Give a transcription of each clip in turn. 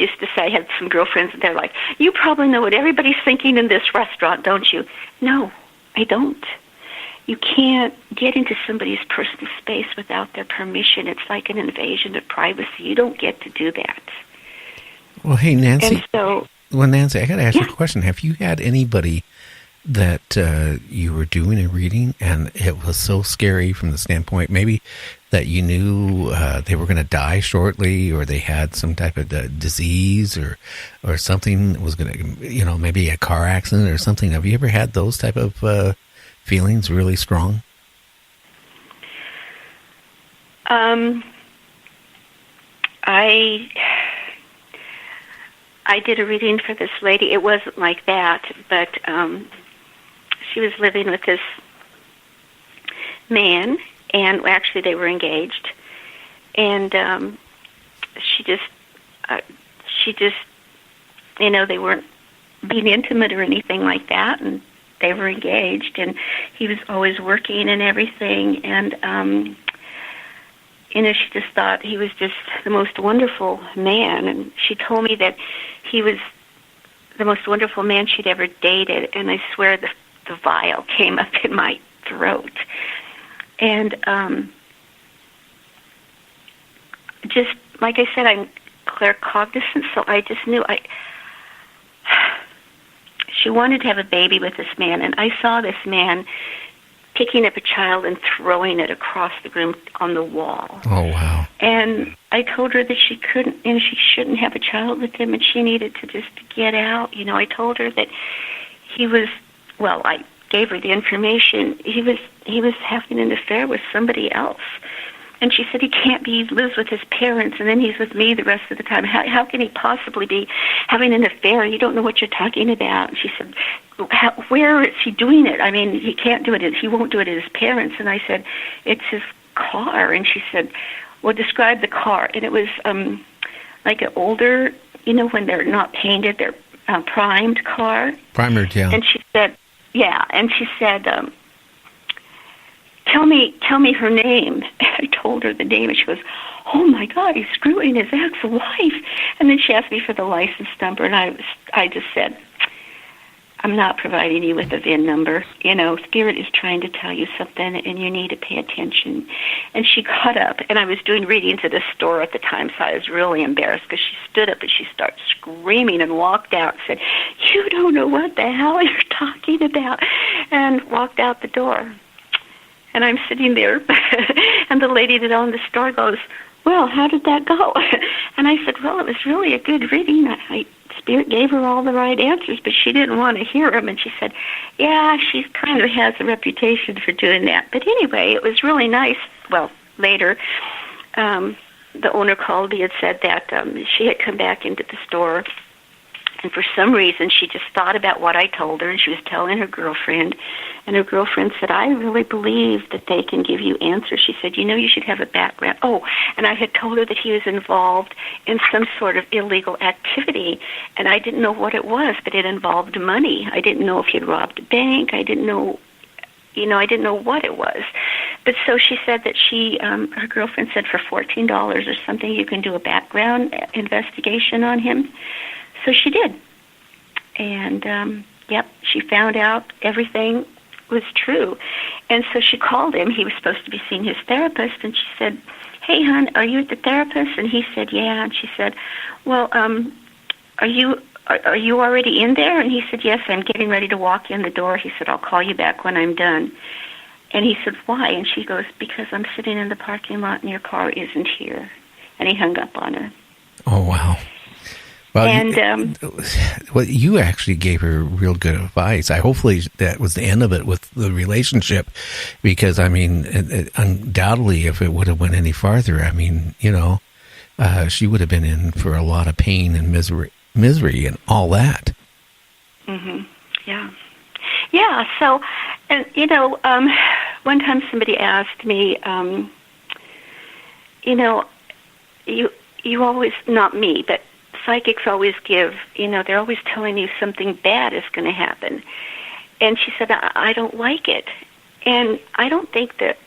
used to say, I had some girlfriends, and they're like, you probably know what everybody's thinking in this restaurant, don't you? No, I don't. You can't get into somebody's personal space without their permission. It's like an invasion of privacy. You don't get to do that. Well, hey, Nancy. And so, Nancy, I got to ask you a question. Have you had anybody that you were doing a reading and it was so scary from the standpoint maybe that you knew they were going to die shortly, or they had some type of disease or something was going to, maybe a car accident or something? Have you ever had those type of feelings really strong? I did a reading for this lady. It wasn't like that, but she was living with this man, and actually they were engaged, and she just, they weren't being intimate or anything like that, and they were engaged, and he was always working and everything, and she just thought he was just the most wonderful man, and she told me that he was the most wonderful man she'd ever dated, and I swear the vial came up in my throat. And just, like I said, I'm claircognizant, so I just knew she wanted to have a baby with this man, and I saw this man picking up a child and throwing it across the room on the wall. Oh, wow. And I told her that she couldn't, and she shouldn't have a child with him, and she needed to just get out. I told her that he was, I gave her the information. He was having an affair with somebody else. And she said, he lives with his parents, and then he's with me the rest of the time. How can he possibly be having an affair? You don't know what you're talking about. And she said, where is he doing it? I mean, he can't do it. He won't do it at his parents. And I said, it's his car. And she said, well, describe the car. And it was like an older, when they're not painted, they're primed car. Primered, yeah. And she said, yeah. And she said, tell me her name. I told her the name, and she goes, oh my God, he's screwing his ex-wife. And then she asked me for the license number, and I just said, I'm not providing you with a VIN number. Spirit is trying to tell you something, and you need to pay attention. And she got up, and I was doing readings at a store at the time, so I was really embarrassed because she stood up and she started screaming and walked out and said, you don't know what the hell you're talking about, and walked out the door. And I'm sitting there, and the lady that owned the store goes, well, how did that go? And I said, well, it was really a good reading. Spirit gave her all the right answers, but she didn't want to hear them. And she said, yeah, she kind of has a reputation for doing that. But anyway, it was really nice. Well, later, the owner called me and said that she had come back into the store, and for some reason she just thought about what I told her, and she was telling her girlfriend, and her girlfriend said, I really believe that they can give you answers. She said, you should have a background. Oh, and I had told her that he was involved in some sort of illegal activity, and I didn't know what it was, but it involved money. I didn't know if he had robbed a bank. I didn't know, I didn't know what it was. But so she said that her girlfriend said for $14 or something, you can do a background investigation on him. So she did. And, she found out everything was true. And so she called him. He was supposed to be seeing his therapist, and she said, hey, hon, are you at the therapist? And he said, yeah. And she said, well, are you already in there? And he said, yes, I'm getting ready to walk in the door. He said, I'll call you back when I'm done. And he said, why? And she goes, because I'm sitting in the parking lot and your car isn't here. And he hung up on her. Oh, wow. Well, and you actually gave her real good advice. Hopefully that was the end of it with the relationship, because undoubtedly, if it would have went any farther, she would have been in for a lot of pain and misery and all that. Mm-hmm. Yeah. Yeah. So, and one time somebody asked me, you always, not me, but psychics always give, they're always telling you something bad is going to happen. And she said, I don't like it. And I don't think that,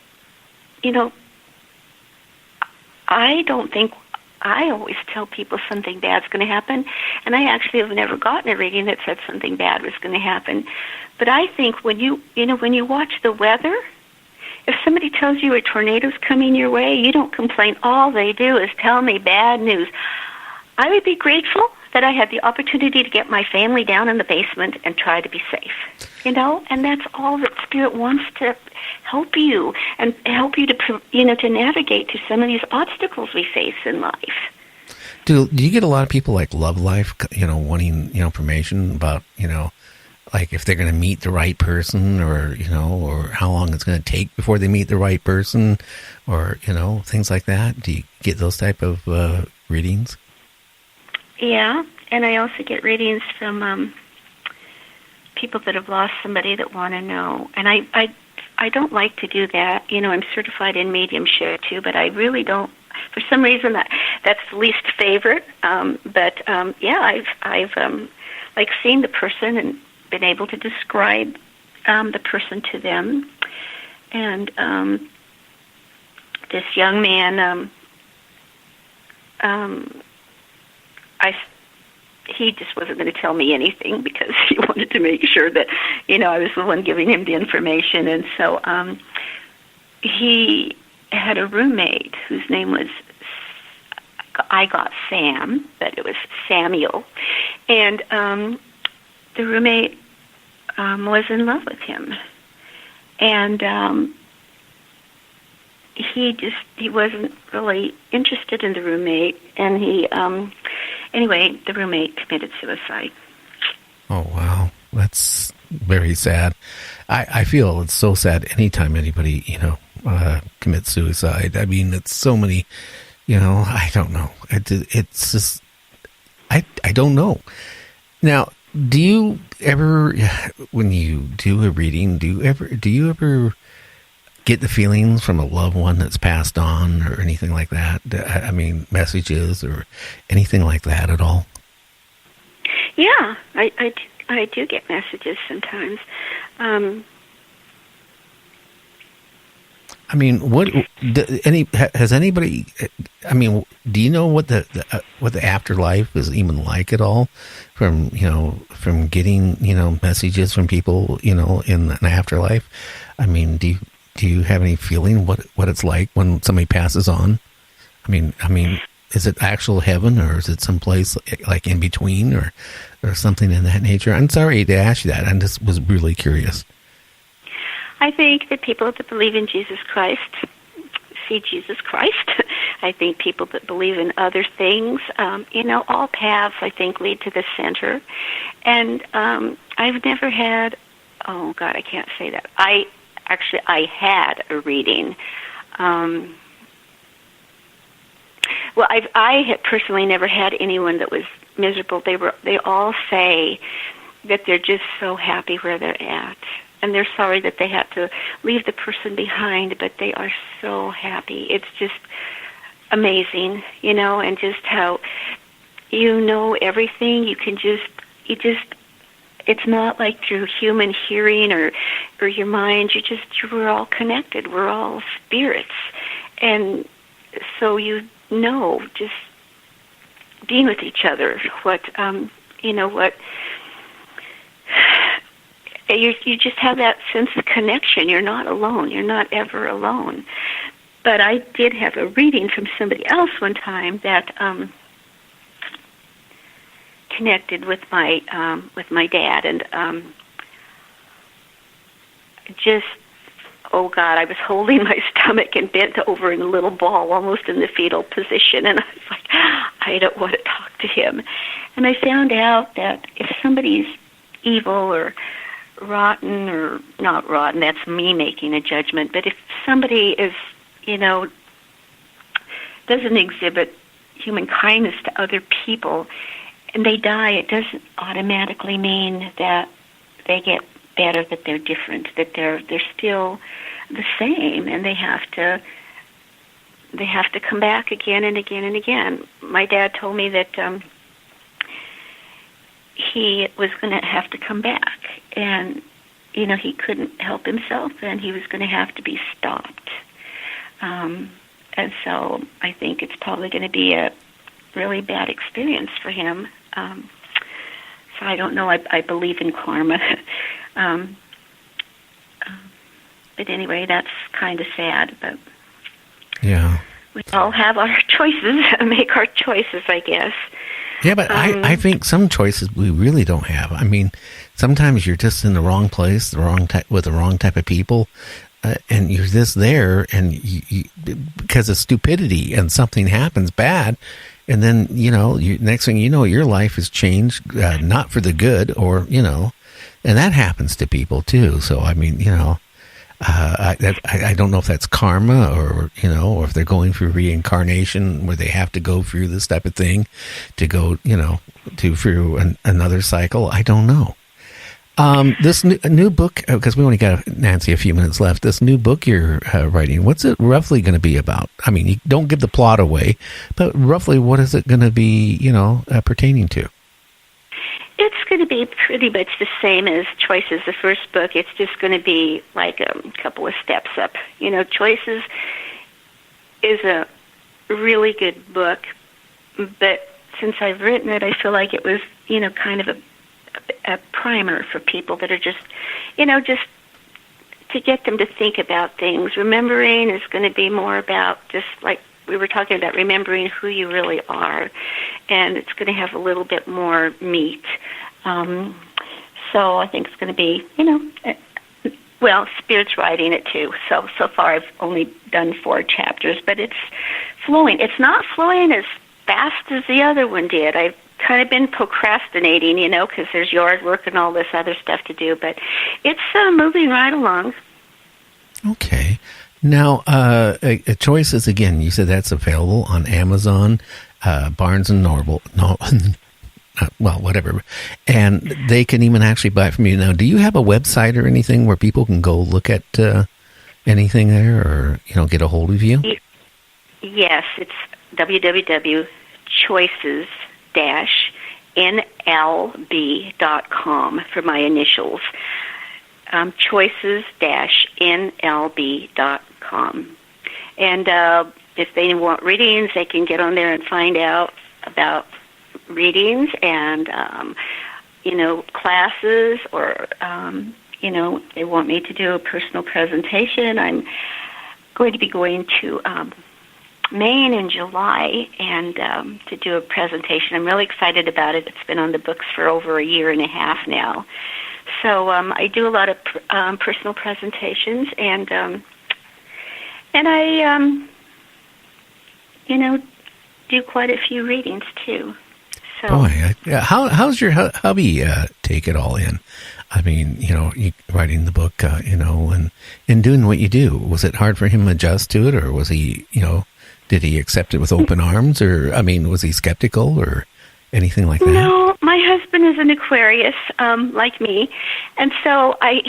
I don't think I always tell people something bad's going to happen, and I actually have never gotten a reading that said something bad was going to happen. But I think when you watch the weather, if somebody tells you a tornado's coming your way, you don't complain. All they do is tell me bad news. I would be grateful that I had the opportunity to get my family down in the basement and try to be safe. And that's all that Spirit wants to help you and help you to, to navigate through some of these obstacles we face in life. Do you get a lot of people like Love Life, wanting, information about, like if they're going to meet the right person or how long it's going to take before they meet the right person or, things like that? Do you get those type of readings? Yeah, and I also get readings from people that have lost somebody that want to know. And I don't like to do that. I'm certified in mediumship too, but I really don't. For some reason, that's the least favorite. Yeah, I've like seen the person and been able to describe the person to them. And this young man, he just wasn't going to tell me anything because he wanted to make sure that, I was the one giving him the information. And so he had a roommate whose name was, I got Sam, but it was Samuel. And the roommate was in love with him. And he wasn't really interested in the roommate. And anyway, the roommate committed suicide. Oh, wow. That's very sad. I feel it's so sad anytime anybody, commits suicide. I mean, it's so many, I don't know. It's just, I don't know. Now, do you ever, when you do a reading, do you ever get the feelings from a loved one that's passed on or anything like that? I mean, messages or anything like that at all? Yeah, I do get messages sometimes. I mean, has anybody? I mean, do you know what the afterlife is even like at all? From getting messages from people in an afterlife. I mean, do you have any feeling what it's like when somebody passes on? I mean, is it actual heaven or is it someplace like in between or something in that nature? I'm sorry to ask you that. I just was really curious. I think that people that believe in Jesus Christ see Jesus Christ. I think people that believe in other things, all paths, I think, lead to the center. And I've never had, oh, God, I can't say that. I had a reading. Well, I had personally never had anyone that was miserable. They all say that they're just so happy where they're at. And they're sorry that they had to leave the person behind, but they are so happy. It's just amazing, and just how everything. It's not like through human hearing or your mind. We're all connected. We're all spirits. And so just being with each other, what. You just have that sense of connection. You're not alone. You're not ever alone. But I did have a reading from somebody else one time that connected with my dad, and oh God, I was holding my stomach and bent over in a little ball, almost in the fetal position, and I was like, I don't want to talk to him. And I found out that if somebody's evil or rotten or not rotten, that's me making a judgment. But if somebody is, doesn't exhibit human kindness to other people and they die, it doesn't automatically mean that they get better, that they're different, that they're still the same, and they have to come back again and again and again. My dad told me that he was going to have to come back, and he couldn't help himself, and he was going to have to be stopped. And so I think it's probably going to be a really bad experience for him. So I don't know. I believe in karma. But anyway, that's kind of sad. But yeah, we all have our choices, make our choices, I guess. Yeah, but I think some choices we really don't have. I mean, sometimes you're just in the wrong place, with the wrong type of people, and you're just there, and you because of stupidity, and something happens bad, and then next thing you know, your life has changed, not for the good, or and that happens to people too. So I mean, I don't know if that's karma or if they're going through reincarnation where they have to go through this type of thing to go, through another cycle. I don't know. This new book, because we only got, Nancy, a few minutes left. This new book you're writing, what's it roughly going to be about? I mean, you don't give the plot away, but roughly what is it going to be, pertaining to? It's going to be pretty much the same as Choices, the first book. It's just going to be like a couple of steps up. Choices is a really good book, but since I've written it, I feel like it was, kind of a primer for people that are just, just to get them to think about things. Remembering is going to be more about just like we were talking about, remembering who you really are, and it's going to have a little bit more meat. So I think it's going to be, Spirit's writing it too. So far I've only done 4 chapters, but it's flowing. It's not flowing as fast as the other one did. I've kind of been procrastinating, because there's yard work and all this other stuff to do, but it's moving right along. Okay. Now, Choices, again, you said that's available on Amazon, Barnes & Noble, whatever. And they can even actually buy it from you. Now, do you have a website or anything where people can go look at anything there or, get a hold of you? Yes, it's www.choices-nlb.com for my initials. choices-nlb.com. And if they want readings, they can get on there and find out about readings and, classes, or, they want me to do a personal presentation. I'm going to be going to Maine in July and to do a presentation. I'm really excited about it. It's been on the books for over a year and a half now. So I do a lot of personal presentations, and I, do quite a few readings too. So, boy, how's your hubby take it all in? I mean, you writing the book, and doing what you do. Was it hard for him to adjust to it, or was he, did he accept it with open arms, or was he skeptical or anything like that? No, my husband is an Aquarius, like me, and so I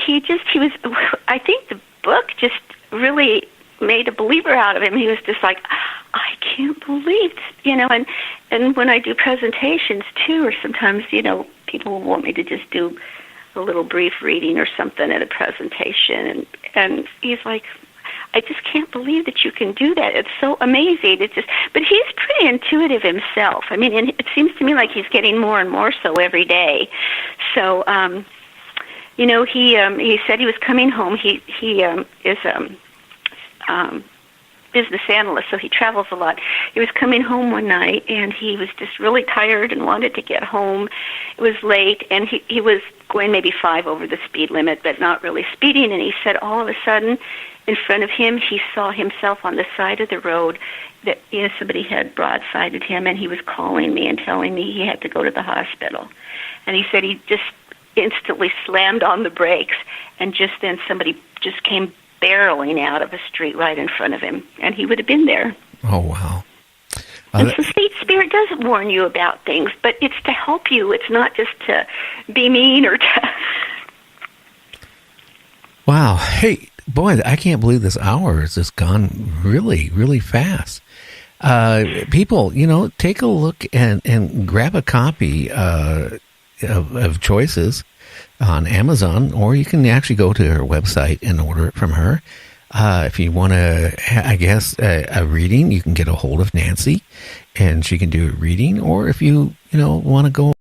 think the book just really made a believer out of him. He was just like, I can't believe this, and when I do presentations too, or sometimes, people want me to just do a little brief reading or something at a presentation, and he's like, I just can't believe that you can do that. It's so amazing. But he's pretty intuitive himself. I mean, and it seems to me like he's getting more and more so every day. So, he said he was coming home. He is business analyst, so he travels a lot. He was coming home one night, and he was just really tired and wanted to get home. It was late, and he was going maybe 5 over the speed limit, but not really speeding. And he said all of a sudden, in front of him, he saw himself on the side of the road that somebody had broadsided him, and he was calling me and telling me he had to go to the hospital. And he said he just instantly slammed on the brakes, and just then somebody just came barreling out of the street right in front of him, and he would have been there. Oh, wow. And so Spirit does warn you about things, but it's to help you. It's not just to be mean or to... Wow. Hey, boy, I can't believe this hour has just gone really, really fast. People, take a look and grab a copy of Choices on Amazon, or you can actually go to her website and order it from her. If you want to, I guess, a reading, you can get a hold of Nancy, and she can do a reading. Or if you want to go